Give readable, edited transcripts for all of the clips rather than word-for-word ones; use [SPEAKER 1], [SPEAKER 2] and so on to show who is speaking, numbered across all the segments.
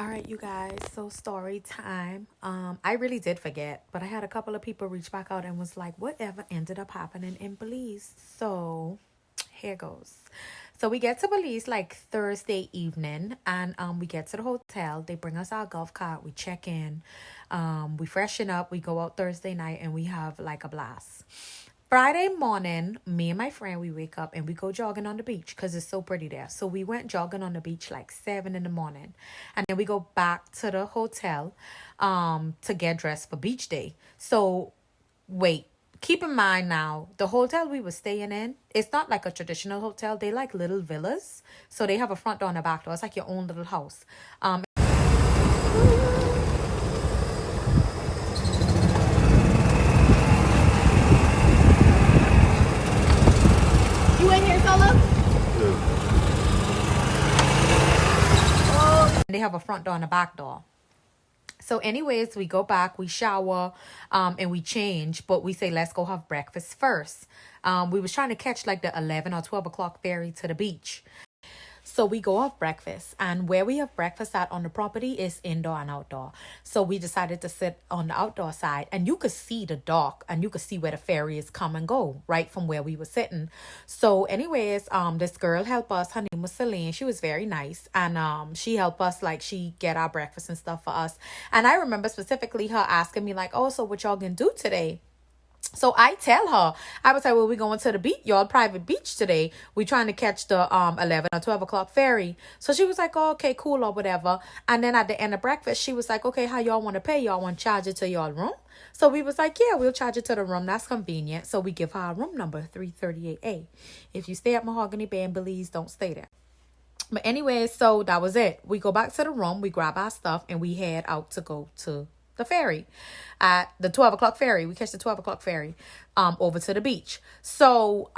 [SPEAKER 1] All right, you guys. So story time. I really did forget, but I had a couple of people reach back out and was like, whatever ended up happening in Belize. So here goes. So we get to Belize like Thursday evening, and we get to the hotel. They bring us our golf cart. We check in, we freshen up. We go out Thursday night, and we have like a blast. Friday morning, me and my friend, we wake up and we go jogging on the beach because it's so pretty there. So we went jogging on the beach like 7 in the morning. And then we go back to the hotel to get dressed for beach day. So wait, keep in mind now, the hotel we were staying in, it's not like a traditional hotel. They like little villas. So they have a front door and a back door. It's like your own little house. You in here solo? They have a front door and a back door. So anyways, we go back, we shower, and we change, but we say, let's go have breakfast first. We was trying to catch like the 11 or 12 o'clock ferry to the beach. So we go off breakfast, and where we have breakfast at on the property is indoor and outdoor. So we decided to sit on the outdoor side, and you could see the dock and you could see where the ferries come and go right from where we were sitting. So anyways, this girl helped us. Her name was Celine. She was very nice, and she helped us, like she get our breakfast and stuff for us. And I remember specifically her asking me like, oh, so what y'all gonna do today? So I tell her, I was like, well, we going to the beach, y'all private beach today. We trying to catch the 11 or 12 o'clock ferry. So she was like, oh, okay, cool or whatever. And then at the end of breakfast, she was like, okay, how y'all want to pay? Y'all want to charge it to y'all room? So we was like, yeah, we'll charge it to the room. That's convenient. So we give her our room number, 338A. If you stay at Mahogany Bay in Belize, don't stay there. But anyway, so that was it. We go back to the room, we grab our stuff, and we head out to go to the ferry at the 12 o'clock ferry. We catch the 12 o'clock ferry over to the beach. So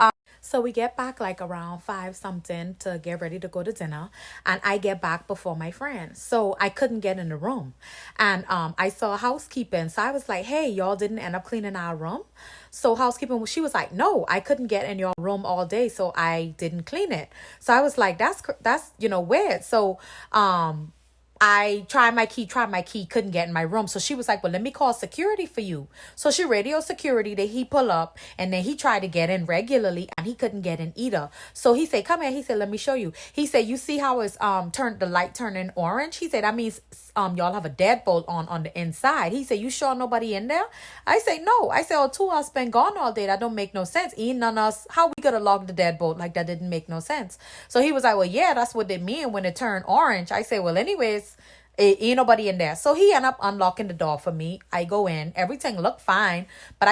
[SPEAKER 1] we get back like around 5 something to get ready to go to dinner. And I get back before my friends. So I couldn't get in the room. And I saw housekeeping. So I was like, hey, y'all didn't end up cleaning our room? So housekeeping, she was like, no, I couldn't get in your room all day, so I didn't clean it. So I was like, that's weird. So I tried my key, couldn't get in my room. So she was like, well, let me call security for you. So she radio security, that he pull up, and then he tried to get in regularly and he couldn't get in either. So he said, come here. He said, let me show you. He said, you see how it's the light turning orange? He said, that means y'all have a deadbolt on the inside. He said, you sure nobody in there? I say, no. I said, oh, 2 of us been gone all day. That don't make no sense. Ain't none of us, how we gonna log the deadbolt? Like, that didn't make no sense. So he was like, well, yeah, that's what they mean when it turned orange. I say, well, anyways, ain't nobody in there. So he ended up unlocking the door for me. I go in. Everything looked fine. But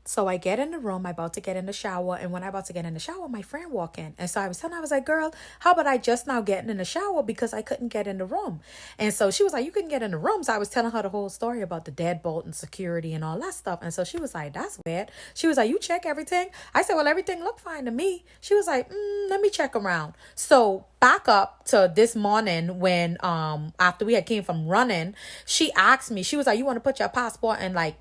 [SPEAKER 1] so I get in the room, I about to get in the shower, and when I about to get in the shower, my friend walk in. And so I was like, girl, how about I just now getting in the shower because I couldn't get in the room? And so she was like, you couldn't get in the room. So I was telling her the whole story about the deadbolt and security and all that stuff. And so she was like, that's weird. She was like, you check everything? I said, well, everything looked fine to me. She was like, let me check around. So back up to this morning when after we had came from running, she asked me, she was like, you want to put your passport and like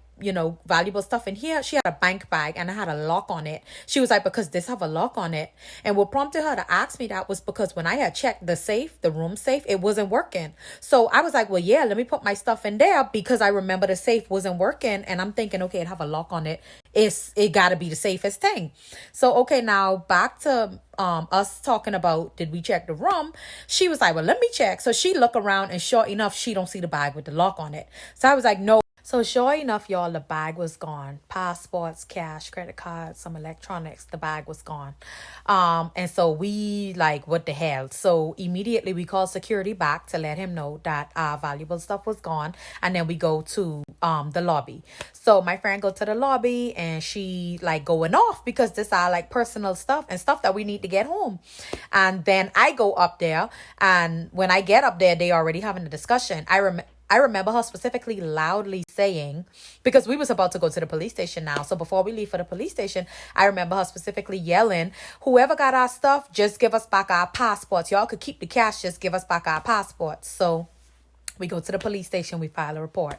[SPEAKER 1] valuable stuff in here? She had a bank bag and I had a lock on it. She was like, because this have a lock on it. And what prompted her to ask me that was because when I had checked the room safe, it wasn't working. So I was like, well, yeah, let me put my stuff in there because I remember the safe wasn't working. And I'm thinking, okay, it have a lock on it. It gotta be the safest thing. So, okay, now back to us talking about, did we check the room? She was like, well, let me check. So she look around and sure enough, she don't see the bag with the lock on it. So I was like, no. So sure enough, y'all, the bag was gone. Passports, cash, credit cards, some electronics, the bag was gone. And so we like, what the hell? So immediately we called security back to let him know that our valuable stuff was gone. And then we go to the lobby. So my friend go to the lobby and she like going off because this are like personal stuff and stuff that we need to get home. And then I go up there, and when I get up there, they already having a discussion. I remember her specifically loudly saying, because we was about to go to the police station now. So before we leave for the police station, I remember her specifically yelling, whoever got our stuff, just give us back our passports. Y'all could keep the cash, just give us back our passports. So we go to the police station, we file a report.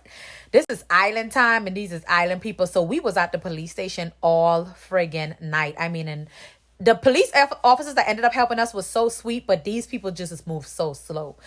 [SPEAKER 1] This is island time and these is island people. So we was at the police station all friggin' night. I mean, and the police officers that ended up helping us was so sweet, but these people just moved so slow.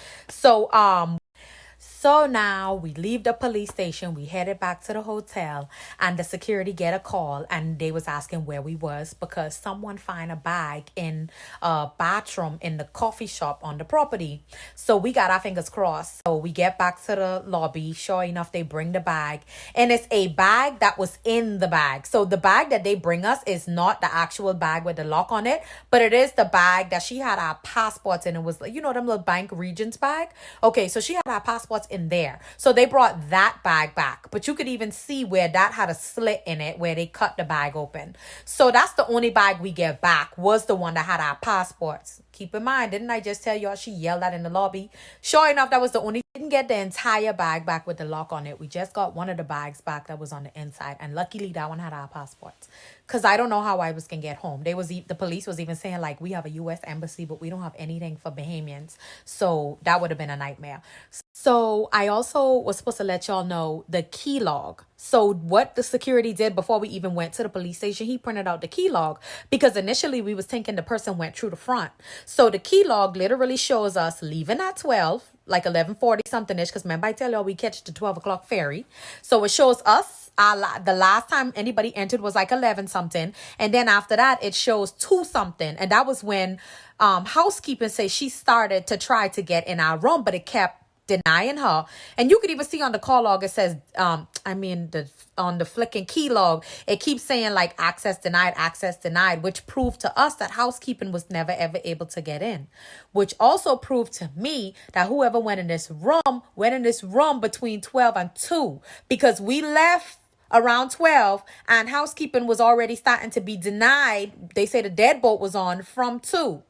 [SPEAKER 1] So now we leave the police station, we headed back to the hotel, and the security get a call, and they was asking where we was because someone find a bag in a bathroom in the coffee shop on the property. So we got our fingers crossed. So we get back to the lobby. Sure enough, they bring the bag, and it's a bag that was in the bag. So the bag that they bring us is not the actual bag with the lock on it, but it is the bag that she had our passports in. It was, you know, them little bank Regents bag. Okay, so she had our passports in there. So they brought that bag back, but you could even see where that had a slit in it where they cut the bag open. So that's the only bag we get back, was the one that had our passports. Keep in mind, didn't I just tell y'all she yelled that in the lobby? Sure enough, that was the only. Didn't get the entire bag back with the lock on it. We just got one of the bags back that was on the inside, and luckily that one had our passports. Cause I don't know how I was gonna get home. The police was even saying like, we have a U.S. embassy, but we don't have anything for Bahamians. So that would have been a nightmare. So I also was supposed to let y'all know the key log. So what the security did before we even went to the police station, he printed out the key log, because initially we was thinking the person went through the front. So the key log literally shows us leaving at 12, like 11:40 something ish. Because remember I tell y'all we catch the 12 o'clock ferry. So it shows us the last time anybody entered was like 11 something. And then after that, it shows 2 something. And that was when housekeeping says she started to try to get in our room, but it kept denying her. And you could even see on the call log, it says, on the flicking key log, it keeps saying like access denied, which proved to us that housekeeping was never ever able to get in, which also proved to me that whoever went in this room between 12 and 2, because we left around 12 and housekeeping was already starting to be denied. They say the deadbolt was on from 2.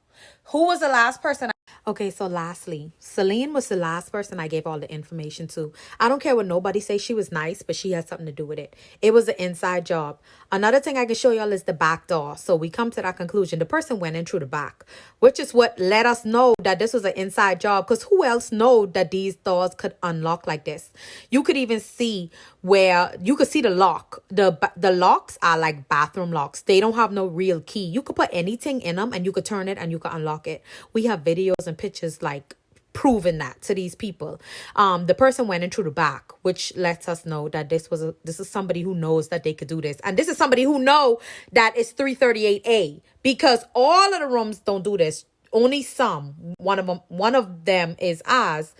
[SPEAKER 1] Who was the last person? Okay, so lastly, Celine was the last person I gave all the information to. I don't care what nobody say. She was nice, but she had something to do with it. It was an inside job. Another thing I can show y'all is the back door. So we come to that conclusion. The person went in through the back, which is what let us know that this was an inside job, because who else know that these doors could unlock like this? You could even see where you could see the lock. The locks are like bathroom locks. They don't have no real key. You could put anything in them and you could turn it and you could unlock it. We have videos and pictures like proving that to these people. The person went in through the back, which lets us know that this is somebody who knows that they could do this. And this is somebody who know that it's 338A, because all of the rooms don't do this. Only some. One of them is ours.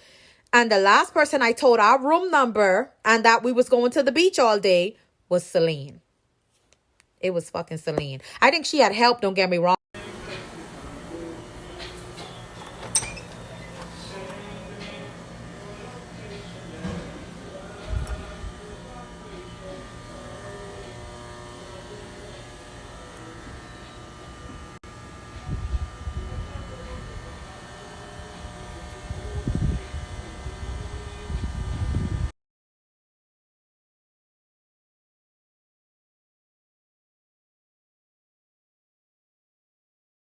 [SPEAKER 1] And the last person I told our room number and that we was going to the beach all day was Celine. It was fucking Celine. I think she had help, don't get me wrong.